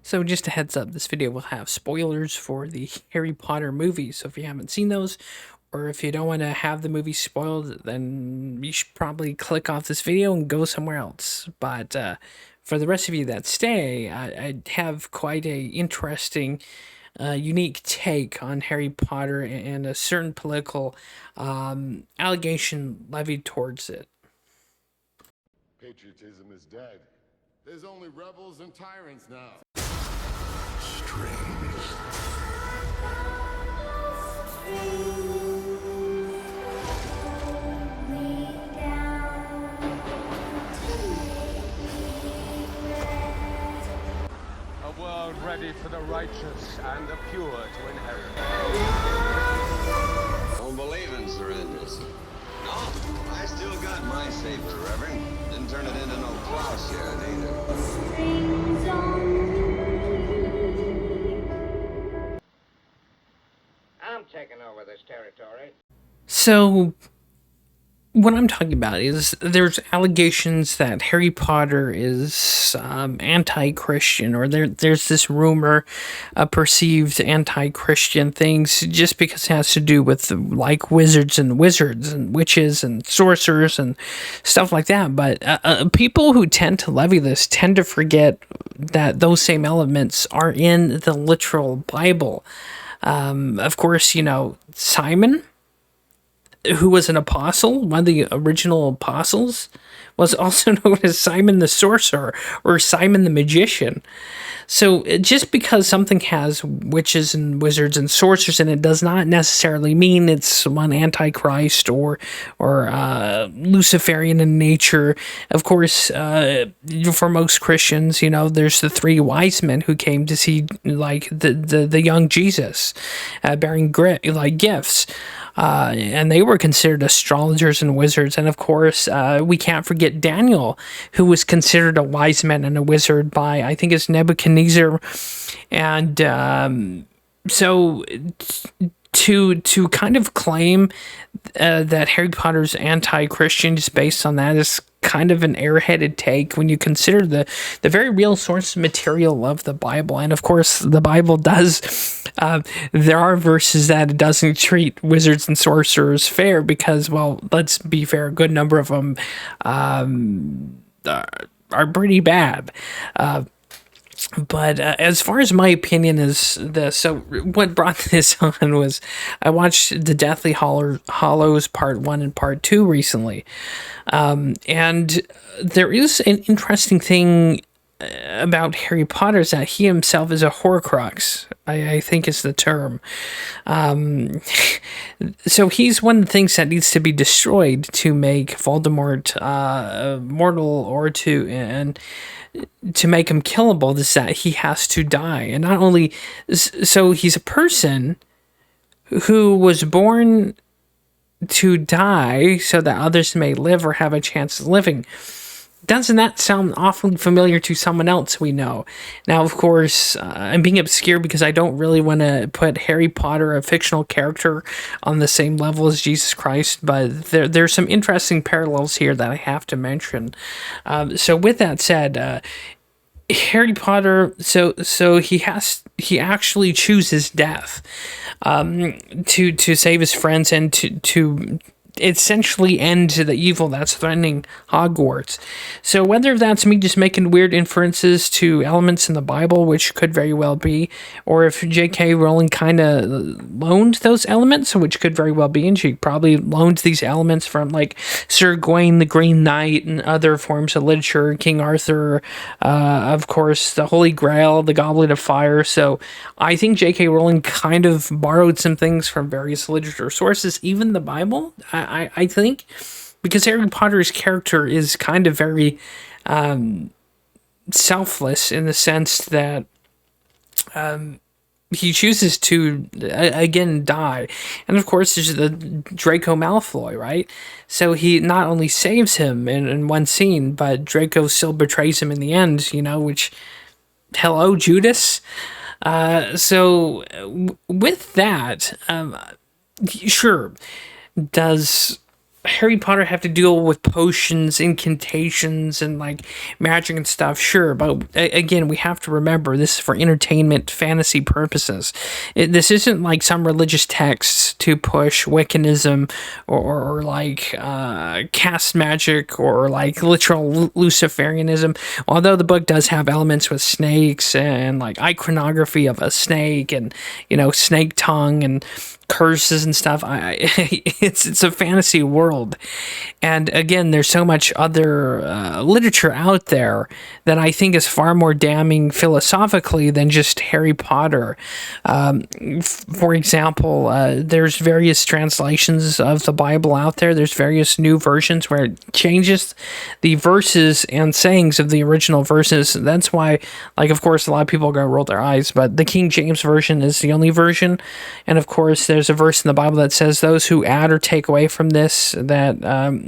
So just a heads up, this video will have spoilers for the Harry Potter movies. So if you haven't seen those, or if you don't want to have the movie spoiled, then you should probably click off this video and go somewhere else. But for the rest of you that stay, I have quite a interesting, unique take on Harry Potter and a certain political allegation levied towards it. Patriotism is dead. There's only rebels and tyrants now. Strange. A world ready for the righteous and the pure to inherit. Don't believe in surrenders. No, I still got my saber, Reverend. Didn't turn it into no plowshare either. I'm taking over this territory. So what I'm talking about is there's allegations that Harry Potter is anti-Christian, or there's this rumor of perceived anti-Christian things just because it has to do with like wizards and witches and sorcerers and stuff like that. But people who tend to levy this tend to forget that those same elements are in the literal Bible. Of course, Simon, who was an apostle, one of the original apostles, was also known as Simon the Sorcerer or Simon the Magician. So just because something has witches and wizards and sorcerers in it does not necessarily mean it's one antichrist or Luciferian in nature. Of course, for most Christians, there's the three wise men who came to see like the young Jesus, bearing gifts. And they were considered astrologers and wizards. And of course, we can't forget Daniel, who was considered a wise man and a wizard by, I think it's Nebuchadnezzar. And so to kind of claim that Harry Potter's anti-Christian just based on that is kind of an airheaded take when you consider the very real source material of the Bible. And of course, the Bible does, there are verses that it doesn't treat wizards and sorcerers fair because, well, let's be fair, a good number of them are pretty bad. But as far as my opinion is this, so what brought this on was I watched the Deathly Hollows Part 1 and Part 2 recently. And there is an interesting thing about Harry Potter is that he himself is a Horcrux, I think is the term. So he's one of the things that needs to be destroyed to make Voldemort mortal or to make him killable, is that he has to die. And not only, so he's a person who was born to die so that others may live or have a chance of living. Doesn't that sound awfully familiar to someone else we know? Now, of course, I'm being obscure because I don't really want to put Harry Potter, a fictional character, on the same level as Jesus Christ, but there's some interesting parallels here that I have to mention. So with that said, Harry Potter, so he actually chooses death to save his friends and to essentially end the evil that's threatening Hogwarts. So whether that's me just making weird inferences to elements in the Bible, which could very well be, or if J.K. Rowling kind of loaned those elements, which could very well be, and she probably loaned these elements from like Sir Gawain the Green Knight and other forms of literature, King Arthur, of course, the Holy Grail, the Goblet of Fire. So I think J.K. Rowling kind of borrowed some things from various literature sources, even the Bible. I think, because Harry Potter's character is kind of very selfless in the sense that he chooses to, again, die. And of course, there's the Draco Malfoy, right? So he not only saves him in one scene, but Draco still betrays him in the end, which, hello, Judas? So with that, sure, does Harry Potter have to deal with potions, incantations, and like magic and stuff, sure. But again, we have to remember this is for entertainment, fantasy purposes. This isn't like some religious texts to push Wiccanism or like cast magic or like literal Luciferianism. Although the book does have elements with snakes and like iconography of a snake and, you know, snake tongue and curses and stuff. It's a fantasy world, and again, there's so much other literature out there that I think is far more damning philosophically than just Harry Potter. For example, there's various translations of the Bible out there. There's various new versions where it changes the verses and sayings of the original verses. That's why, like, of course, a lot of people are going to roll their eyes, but the King James Version is the only version, and of course, there's a verse in the Bible that says those who add or take away from this, that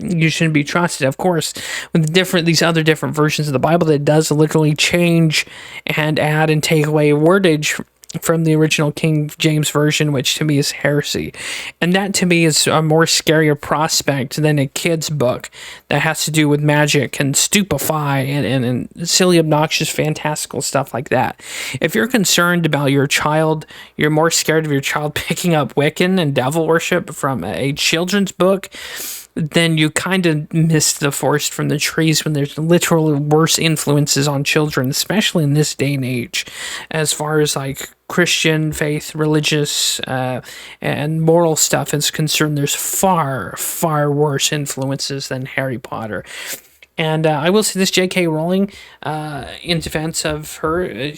you shouldn't be trusted. Of course, with these other different versions of the Bible, that does literally change and add and take away wordage from the original King James Version, which to me is heresy. And that to me is a more scarier prospect than a kid's book that has to do with magic and stupefy and silly, obnoxious, fantastical stuff like that. If you're concerned about your child, you're more scared of your child picking up Wiccan and devil worship from a children's book, then you kind of miss the forest from the trees when there's literally worse influences on children, especially in this day and age, as far as like Christian faith, religious, and moral stuff is concerned. There's far, far worse influences than Harry Potter. And I will say this, J.K. Rowling, in defense of her,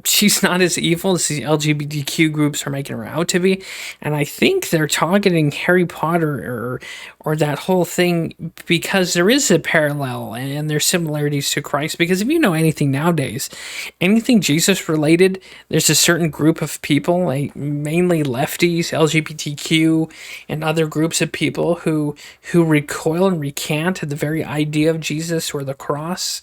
she's not as evil as the LGBTQ groups are making her out to be, and I think they're targeting Harry Potter or that whole thing because there is a parallel and there's similarities to Christ. Because if you know anything nowadays, anything Jesus related, there's a certain group of people, like mainly lefties, LGBTQ, and other groups of people who recoil and recant at the very idea of Jesus or the cross.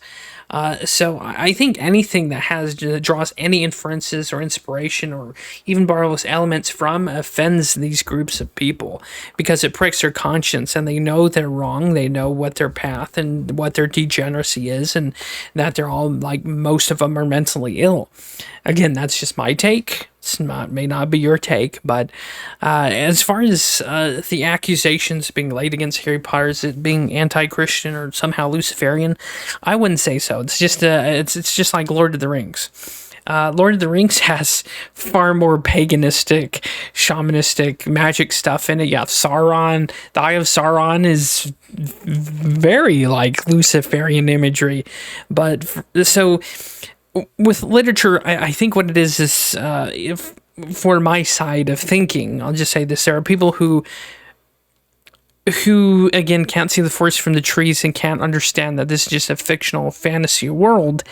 So I think anything that draws any inferences or inspiration or even borrows elements from offends these groups of people because it pricks their conscience and they know they're wrong. They know what their path and what their degeneracy is, and that they're all, like, most of them are mentally ill. Again, that's just my take. May not be your take, but as far as the accusations being laid against Harry Potter as it being anti-Christian or somehow Luciferian, I wouldn't say so. It's just it's just like Lord of the Rings. Lord of the Rings has far more paganistic, shamanistic, magic stuff in it. Yeah, Sauron, the Eye of Sauron is very like Luciferian imagery, but so. With literature, I think what it is if for my side of thinking, I'll just say this: there are people who again can't see the forest from the trees and can't understand that this is just a fictional fantasy world,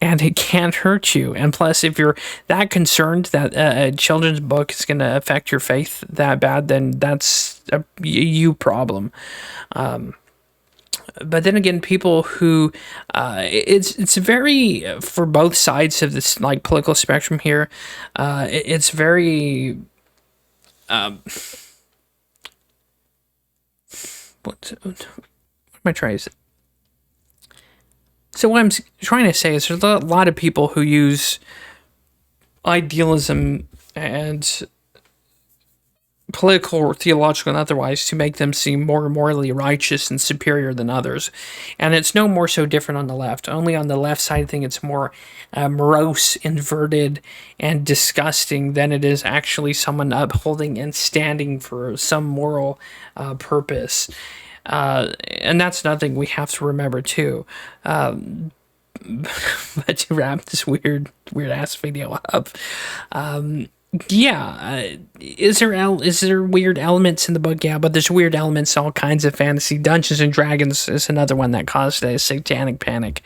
and it can't hurt you. And plus, if you're that concerned that a children's book is going to affect your faith that bad, then that's a you problem. But then again, people who, it's very, for both sides of this, like, political spectrum here, it's very, what am I trying to say? So what I'm trying to say is there's a lot of people who use idealism and political or theological and otherwise to make them seem more morally righteous and superior than others. And it's no more so different on the left. Only on the left side, I think it's more morose, inverted, and disgusting than it is actually someone upholding and standing for some moral purpose. And that's another thing we have to remember too. But to wrap this weird ass video up, is there weird elements in the book? Yeah, but there's weird elements in all kinds of fantasy. Dungeons and Dragons is another one that caused a satanic panic.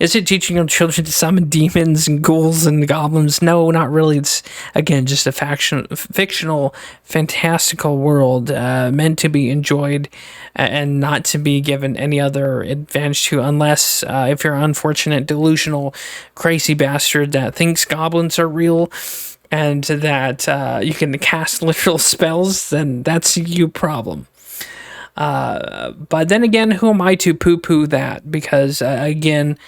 Is it teaching your children to summon demons and ghouls and goblins? No, not really. It's, again, just a fictional, fantastical world meant to be enjoyed and not to be given any other advantage to, unless if you're an unfortunate, delusional, crazy bastard that thinks goblins are real and that you can cast literal spells, then that's your problem. But then again, who am I to poo-poo that? Because again,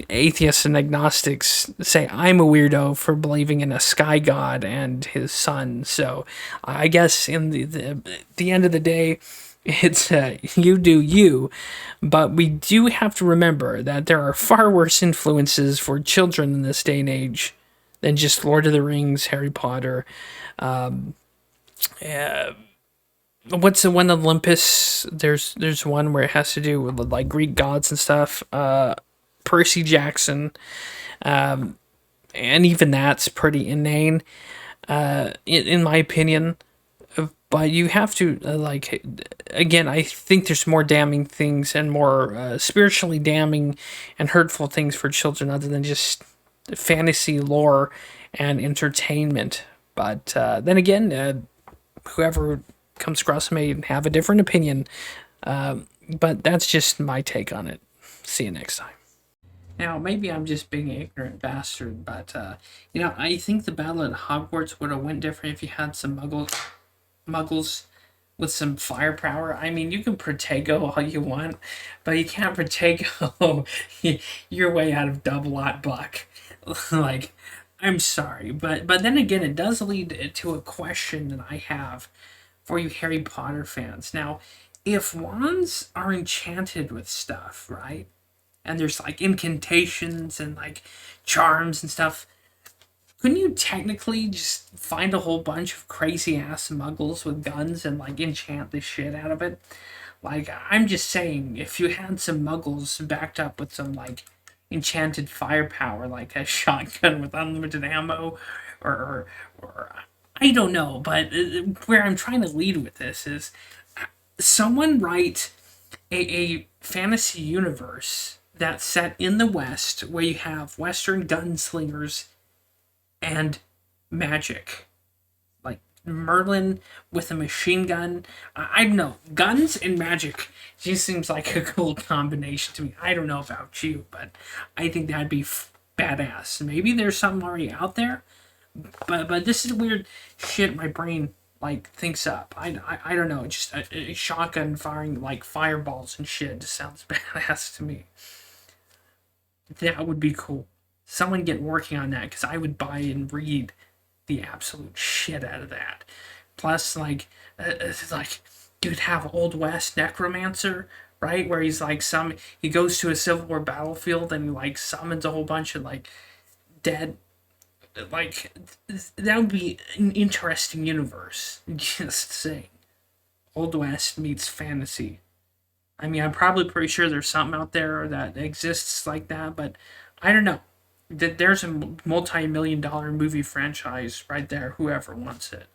atheists and agnostics say I'm a weirdo for believing in a sky god and his son. So I guess in the end of the day, it's you do you. But we do have to remember that there are far worse influences for children in this day and age than just Lord of the Rings, Harry Potter. What's the one, Olympus? There's one where it has to do with like Greek gods and stuff. Percy Jackson, and even that's pretty inane, in my opinion. But you have to like, again, I think there's more damning things and more spiritually damning and hurtful things for children other than just fantasy lore and entertainment. But then again, whoever comes across may have a different opinion. But that's just my take on it. See you next time. Now, maybe I'm just being an ignorant bastard, but, I think the battle at Hogwarts would have went different if you had some muggles with some firepower. I mean, you can Protego all you want, but you can't Protego your way out of Double-Aught Buck. Like, I'm sorry, but then again, it does lead to a question that I have for you Harry Potter fans. Now, if wands are enchanted with stuff, right? And there's like incantations and like charms and stuff, couldn't you technically just find a whole bunch of crazy ass muggles with guns and like enchant the shit out of it? Like, I'm just saying, if you had some muggles backed up with some like enchanted firepower, like a shotgun with unlimited ammo, or I don't know, but where I'm trying to lead with this is someone write a fantasy universe that's set in the West where you have Western gunslingers and magic. Like Merlin with a machine gun. I don't know. Guns and magic just seems like a cool combination to me. I don't know about you, but I think that'd be badass. Maybe there's something already out there, but this is weird shit my brain like thinks up. I don't know. Just a shotgun firing like fireballs and shit just sounds badass to me. That would be cool. Someone get working on that, because I would buy and read the absolute shit out of that. Plus, like you'd have Old West Necromancer, right? Where he's like he goes to a Civil War battlefield and he like summons a whole bunch of like dead. Like, that would be an interesting universe. Just saying. Old West meets fantasy. I mean, I'm probably pretty sure there's something out there that exists like that, but I don't know. There's a multi-million-dollar movie franchise right there, whoever wants it.